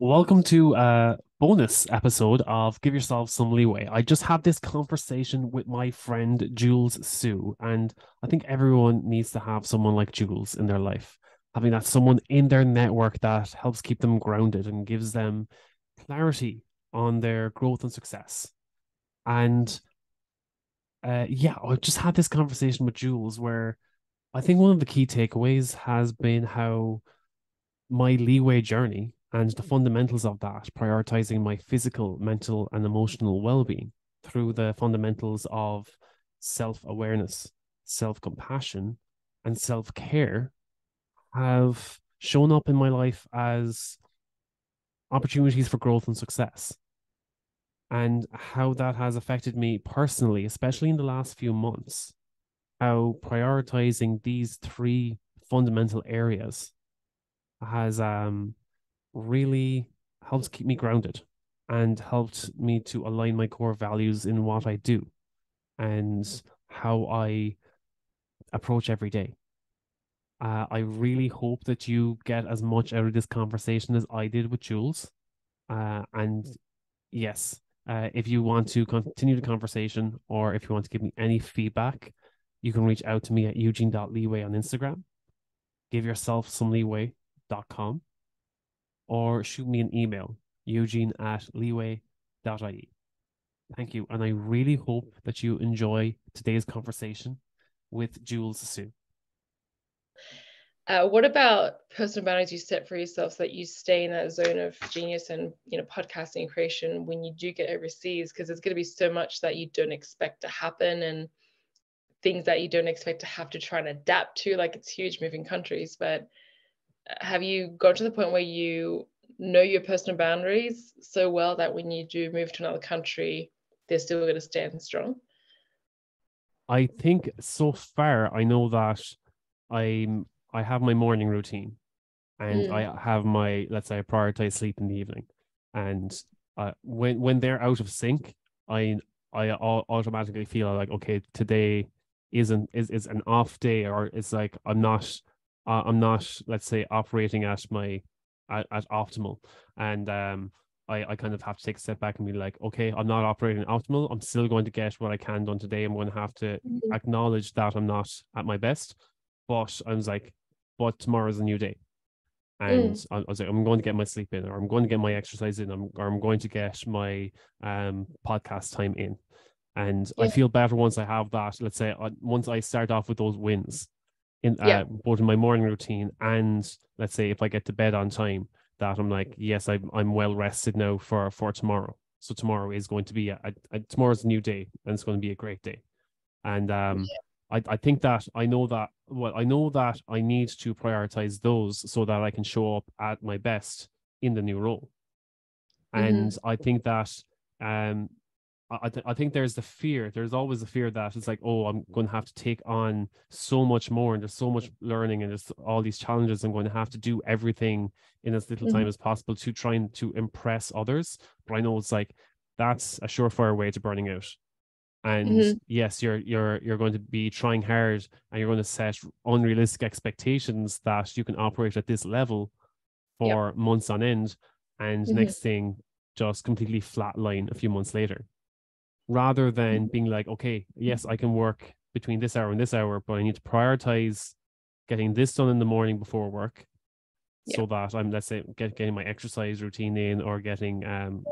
Welcome to a bonus episode of Give Yourself Some Leeway. I just had this conversation with my friend Jules Sue, and I think everyone needs to have someone like Jules in their life, having that someone in their network that helps keep them grounded and gives them clarity on their growth and success. And yeah, I just had this conversation with Jules where I think one of the key takeaways has been how my leeway journey and the fundamentals of that, prioritizing my physical, mental, and emotional well being through the fundamentals of self awareness, self compassion, and self care, have shown up in my life as opportunities for growth and success. And how that has affected me personally, especially in the last few months, how prioritizing these three fundamental areas has really helps keep me grounded and helped me to align my core values in what I do and how I approach every day. I really hope that you get as much out of this conversation as I did with Jules. And yes, if you want to continue the conversation or if you want to give me any feedback, you can reach out to me at eugene.leeway on Instagram, give yourself some leeway.com, or shoot me an email, eugene@leeway.ie. Thank you. And I really hope that you enjoy today's conversation with Jules Sue. What about personal boundaries you set for yourself so that you stay in that zone of genius and podcasting creation when you do get overseas? Because there's going to be so much that you don't expect to happen and things that you don't expect to have to try and adapt to. Like it's huge moving countries, but have you got to the point where you know your personal boundaries so well that when you do move to another country, they're still going to stand strong? I think so far I know that I'm I have my morning routine and Mm, I have my, let's say, I prioritize sleep in the evening. And when they're out of sync, I automatically feel like, okay, today is an off day, or it's like I'm not, let's say, operating at my at optimal. And I kind of have to take a step back and be like, okay, I'm not operating optimal. I'm still going to get what I can done today. I'm going to have to mm, acknowledge that I'm not at my best, but I was like, but tomorrow's a new day. And mm. I was like, I'm going to get my sleep in, or I'm going to get my exercise in, or I'm going to get my podcast time in. And I Yeah, feel better once I have that. Let's say once I start off with those wins in yeah. both in my morning routine, and let's say if I get to bed on time, that I'm like, yes, I'm well rested now for tomorrow. So tomorrow is going to be tomorrow's a new day, and it's going to be a great day. And I think that I know that I need to prioritize those so that I can show up at my best in the new role. And Mm-hmm. I think that um I think there's the fear. There's always the fear that it's like, oh, I'm going to have to take on so much more, and there's so much learning, and there's all these challenges. I'm going to have to do everything in as little Mm-hmm. time as possible to try and to impress others. But I know it's like that's a surefire way to burning out. And Mm-hmm. yes, you're going to be trying hard, and you're going to set unrealistic expectations that you can operate at this level Yep. for months on end, and Mm-hmm. next thing, just completely flatline a few months later, rather than being like, okay, yes, I can work between this hour and this hour, but I need to prioritize getting this done in the morning before work, so Yep. that I'm, let's say, getting my exercise routine in, or getting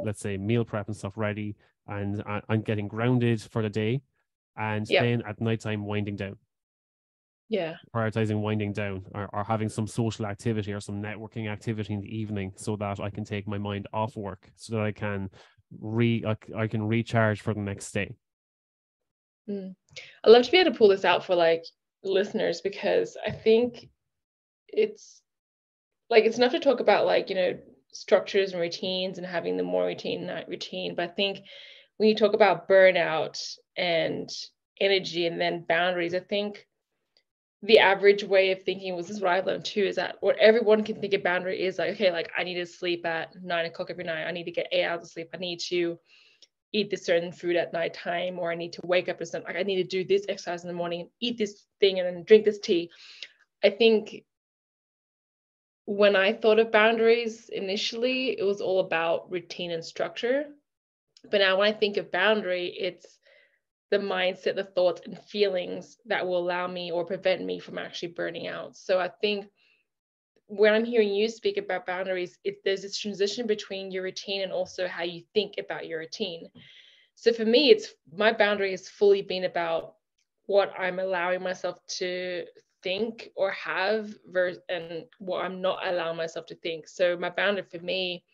let's say, meal prep and stuff ready, and I'm getting grounded for the day, and Yep. then at nighttime winding down, Yeah. prioritizing winding down, or having some social activity or some networking activity in the evening, so that I can take my mind off work, so that I can recharge for the next day. Mm. I'd love to be able to pull this out for like listeners because I think it's it's enough to talk about structures and routines and having the morning routine, night routine. But I think when you talk about burnout and energy and then boundaries, I think the average way of thinking was this is what I've learned too, is that what everyone can think a boundary is like, okay, like I need to sleep at 9 o'clock every night. I need to get 8 hours of sleep. I need to eat this certain food at nighttime, or I need to wake up at some, like I need to do this exercise in the morning, eat this thing, and then drink this tea. I think when I thought of boundaries initially, it was all about routine and structure. But now when I think of boundary, it's the mindset, the thoughts and feelings that will allow me or prevent me from actually burning out. So I think when I'm hearing you speak about boundaries, there's this transition between your routine and also how you think about your routine. So for me, it's my boundary has fully been about what I'm allowing myself to think or have and what I'm not allowing myself to think. So my boundary for me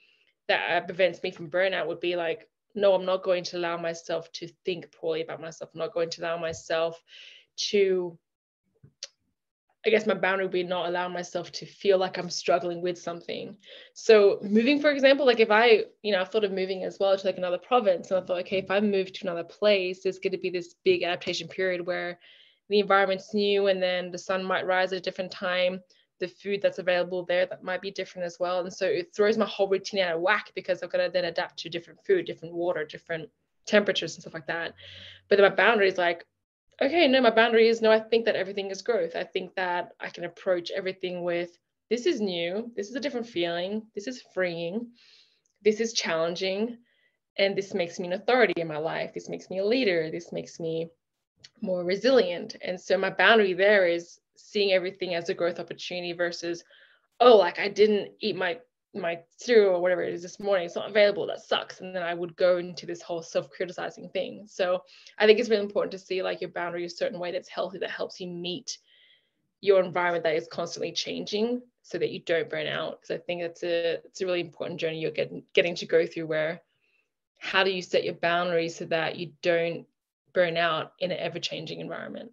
that prevents me from burnout would be like, no, I'm not going to allow myself to think poorly about myself. I'm not going to allow myself to, I guess my boundary would be not allow myself to feel like I'm struggling with something. So moving, for example, like if I, I thought of moving as well to like another province, and I thought, okay, if I move to another place, there's going to be this big adaptation period where the environment's new and then the sun might rise at a different time. The food that's available there that might be different as well. And so it throws my whole routine out of whack because I've got to then adapt to different food, different water, different temperatures and stuff like that. But then my boundary is like, okay, no, my boundary is no, I think that everything is growth. I think that I can approach everything with this is new, this is a different feeling, this is freeing, this is challenging, and this makes me an authority in my life. This makes me a leader, this makes me more resilient. And so my boundary there is seeing everything as a growth opportunity versus, oh, like I didn't eat my cereal or whatever it is this morning, it's not available, that sucks. And then I would go into this whole self-criticizing thing. So I think it's really important to see like your boundary a certain way that's healthy, that helps you meet your environment that is constantly changing so that you don't burn out. Because I think it's a really important journey you're getting to go through, where how do you set your boundaries so that you don't burn out in an ever-changing environment?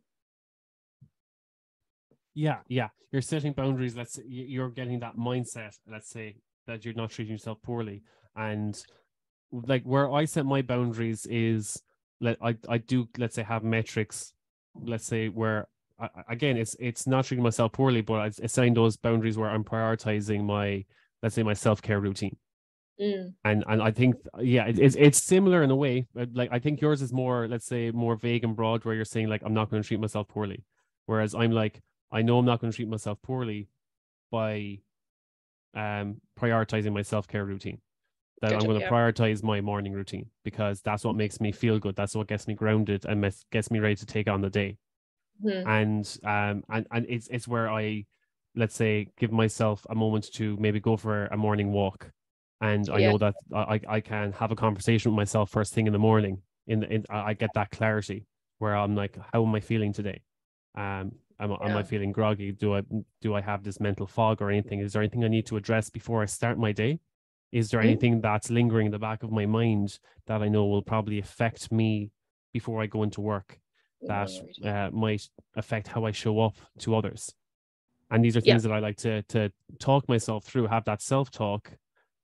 Yeah, you're setting boundaries. Let's say you're getting that mindset, let's say, that you're not treating yourself poorly. And like where I set my boundaries is I do, let's say, have metrics, let's say, where again it's not treating myself poorly, but it's setting those boundaries where I'm prioritizing my, let's say, my self-care routine. And I think, yeah, it's similar in a way, but like I think yours is more, let's say, more vague and broad, where you're saying like I'm not going to treat myself poorly, whereas I'm like, I know I'm not going to treat myself poorly by prioritizing my self-care routine. That Gotcha, I'm going to yeah. prioritize my morning routine because that's what makes me feel good. That's what gets me grounded and gets me ready to take on the day. And it's where I, let's say, give myself a moment to maybe go for a morning walk, and I Yeah. know that I can have a conversation with myself first thing in the morning. I get that clarity where I'm like, how am I feeling today? Am I feeling groggy? Do I have this mental fog or anything? Is there anything I need to address before I start my day? Is there anything that's lingering in the back of my mind that I know will probably affect me before I go into work, that might affect how I show up to others? And these are things that I like to talk myself through, have that self-talk,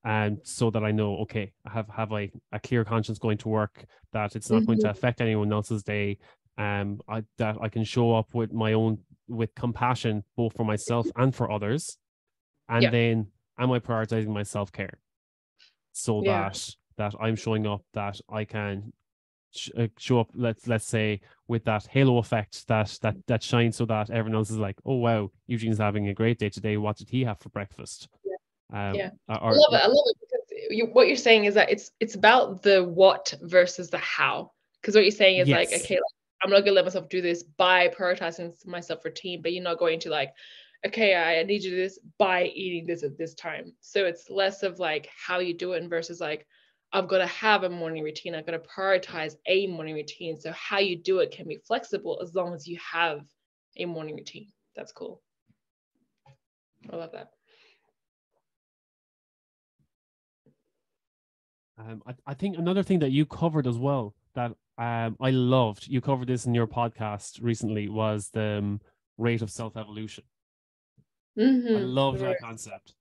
and so that I know, okay, I have a clear conscience going to work, that it's not going to affect anyone else's day. That I can show up with compassion, both for myself and for others. And then am I prioritizing my self-care so that I'm showing up, that I can show up, let's say, with that halo effect that shines, so that everyone else is like, oh wow, Eugene's having a great day today. What did he have for breakfast? I love it because what you're saying is that it's about the what versus the how. Because what you're saying is like, okay, like, I'm not gonna let myself do this by prioritizing myself routine, but you're not going to like, okay, I need to do this by eating this at this time. So it's less of like how you do it and versus like, I've got to have a morning routine. I've got to prioritize a morning routine. So how you do it can be flexible as long as you have a morning routine. That's cool. I love that. I think another thing that you covered as well that I loved, you covered this in your podcast recently, was the rate of self-evolution. I love that concept.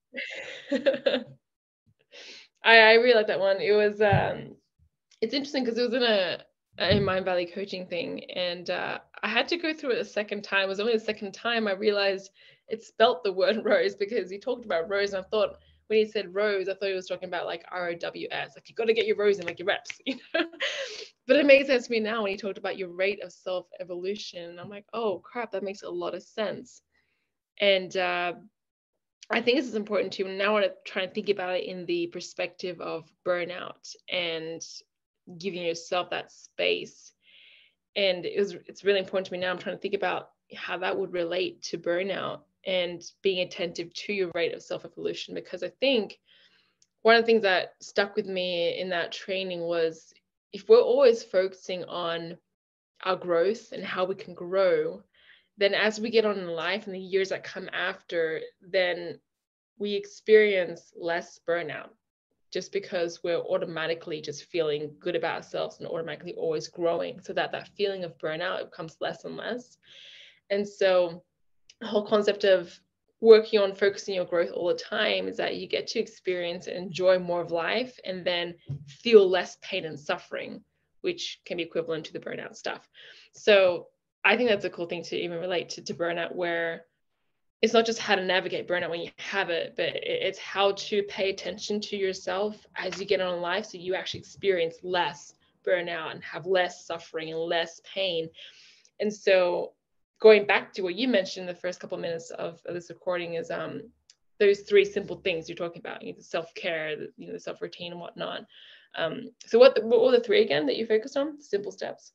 I really like that one. It was it's interesting because it was in a Mindvalley coaching thing, and I had to go through it a second time. It was only the second time I realized it spelt the word rose, because he talked about rose, and I thought when he said rose, I thought he was talking about like ROWS, like you got to get your rose in, like your reps, you know. But it makes sense to me now when he talked about your rate of self-evolution. I'm like, oh crap, that makes a lot of sense. And I think this is important too. Now I want to try and think about it in the perspective of burnout and giving yourself that space. And it's really important to me now. I'm trying to think about how that would relate to burnout and being attentive to your rate of self-evolution, because I think one of the things that stuck with me in that training was, if we're always focusing on our growth and how we can grow, then as we get on in life and the years that come after, then we experience less burnout, just because we're automatically just feeling good about ourselves and automatically always growing, so that that feeling of burnout becomes less and less. And so the whole concept of working on focusing your growth all the time is that you get to experience and enjoy more of life, and then feel less pain and suffering, which can be equivalent to the burnout stuff. So I think that's a cool thing to even relate to burnout, where it's not just how to navigate burnout when you have it, but it's how to pay attention to yourself as you get on in life, so you actually experience less burnout and have less suffering and less pain. And so going back to what you mentioned in the first couple of minutes of this recording is those three simple things you're talking about, the self-care, the self-routine and whatnot. So what were the three again that you focused on? Simple steps.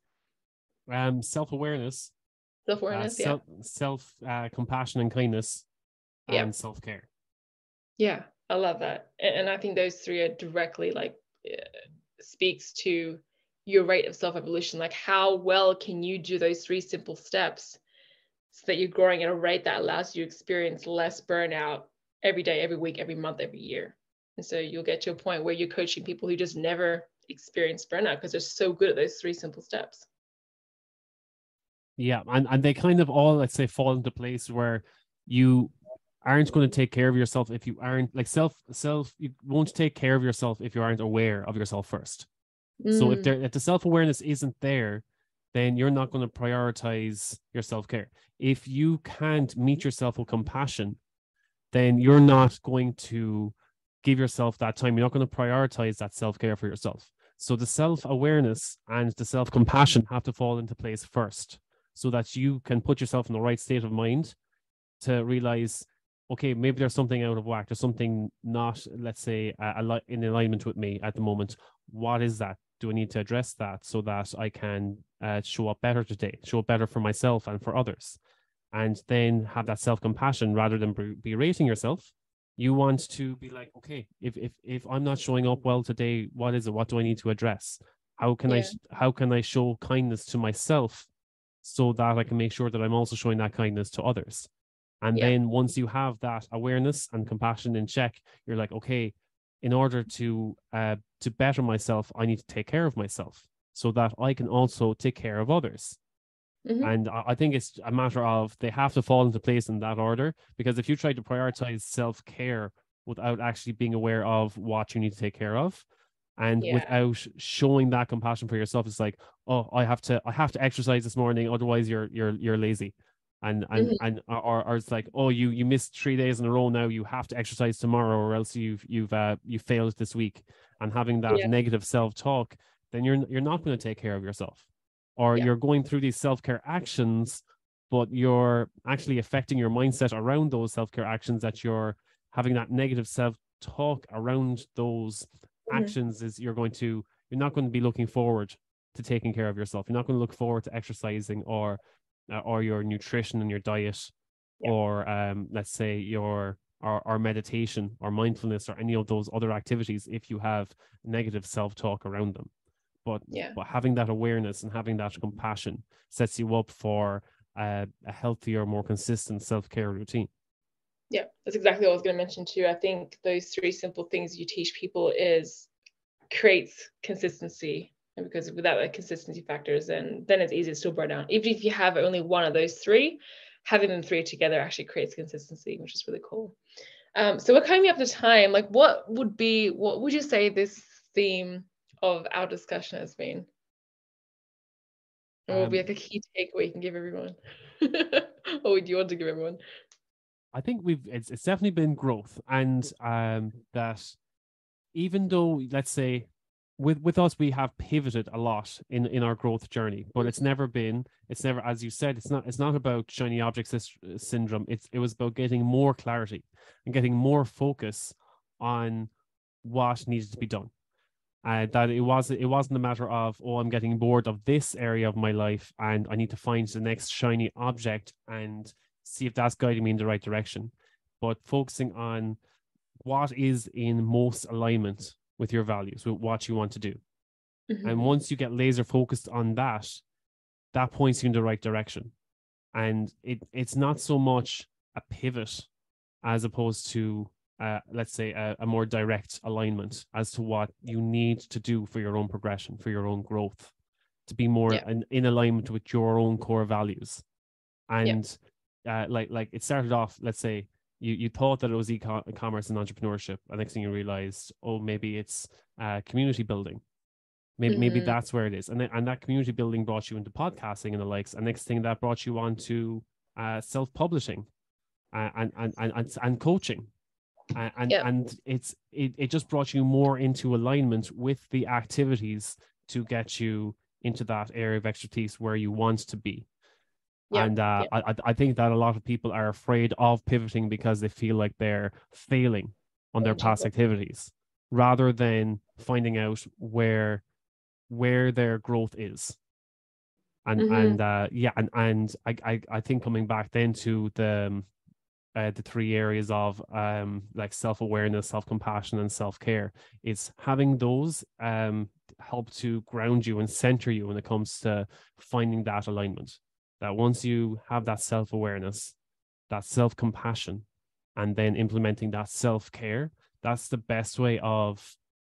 Self-awareness, Self-awareness. Yeah. self compassion and kindness, Yeah. and self-care. Yeah, I love that. And I think those three are directly like speaks to your rate of self-evolution. Like, how well can you do those three simple steps so that you're growing at a rate that allows you to experience less burnout every day, every week, every month, every year. And so you'll get to a point where you're coaching people who just never experience burnout because they're so good at those three simple steps. Yeah, and they kind of all, let's say, fall into place where you aren't going to take care of yourself if you aren't like you won't take care of yourself if you aren't aware of yourself first. So if the self-awareness isn't there, then you're not going to prioritize your self-care. If you can't meet yourself with compassion, then you're not going to give yourself that time. You're not going to prioritize that self-care for yourself. So the self-awareness and the self-compassion have to fall into place first, so that you can put yourself in the right state of mind to realize, okay, maybe there's something out of whack. There's something not, let's say, in alignment with me at the moment. What is that? Do I need to address that so that I can show up better today, show up better for myself and for others? And then have that self-compassion rather than berating yourself. You want to be like, okay, if I'm not showing up well today, what is it? What do I need to address? How can I show kindness to myself so that I can make sure that I'm also showing that kindness to others? And then once you have that awareness and compassion in check, you're like, okay, in order to better myself, I need to take care of myself so that I can also take care of others. Mm-hmm. And I think it's a matter of they have to fall into place in that order, because if you try to prioritize self-care without actually being aware of what you need to take care of, and without showing that compassion for yourself, it's like, oh, I have to exercise this morning, otherwise you're lazy. Or it's like, oh, you missed 3 days in a row, now you have to exercise tomorrow or else you've failed this week. And having that negative self-talk, then you're not going to take care of yourself. Or you're going through these self-care actions, but you're actually affecting your mindset around those self-care actions, that you're having that negative self-talk around those actions. You're not going to be looking forward to taking care of yourself. You're not going to look forward to exercising or your nutrition and your diet, or let's say your or meditation or mindfulness or any of those other activities if you have negative self-talk around them. But having that awareness and having that compassion sets you up for a healthier, more consistent self-care routine. Yeah, that's exactly what I was going to mention too. I think those three simple things you teach people creates consistency. And because without the consistency factors, then it's easy to still burn out. Even if you have only one of those three, having them three together actually creates consistency, which is really cool. So we're coming up to time. Like, what would you say this theme of our discussion has been? And what would be like a key takeaway you can give everyone? Or would you want to give everyone? I think it's definitely been growth, and that even though, let's say, with us, we have pivoted a lot in our growth journey, but it's never, as you said, it's not about shiny object syndrome. It was about getting more clarity and getting more focus on what needed to be done. That it wasn't a matter of, oh, I'm getting bored of this area of my life and I need to find the next shiny object and see if that's guiding me in the right direction, but focusing on what is in most alignment with your values, with what you want to do. Mm-hmm. And once you get laser focused on that, that points you in the right direction. And it's not so much a pivot as opposed to, let's say, a more direct alignment as to what you need to do for your own progression, for your own growth, to be more in alignment with your own core values. And like it started off, let's say, you thought that it was e-commerce and entrepreneurship. The next thing you realized, oh, maybe it's community building. Maybe that's where it is. And that community building brought you into podcasting and the likes. And next thing that brought you on to self-publishing and coaching. And it just brought you more into alignment with the activities to get you into that area of expertise where you want to be. And I think that a lot of people are afraid of pivoting because they feel like they're failing on their past activities rather than finding out where their growth is. And I think coming back then to the three areas of like self-awareness, self-compassion, and self-care, is having those help to ground you and center you when it comes to finding that alignment. That once you have that self-awareness, that self-compassion, and then implementing that self-care, that's the best way of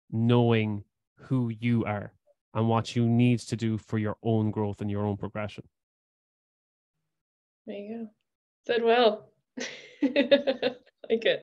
knowing who you are and what you need to do for your own growth and your own progression. There you go. Said well. Like it.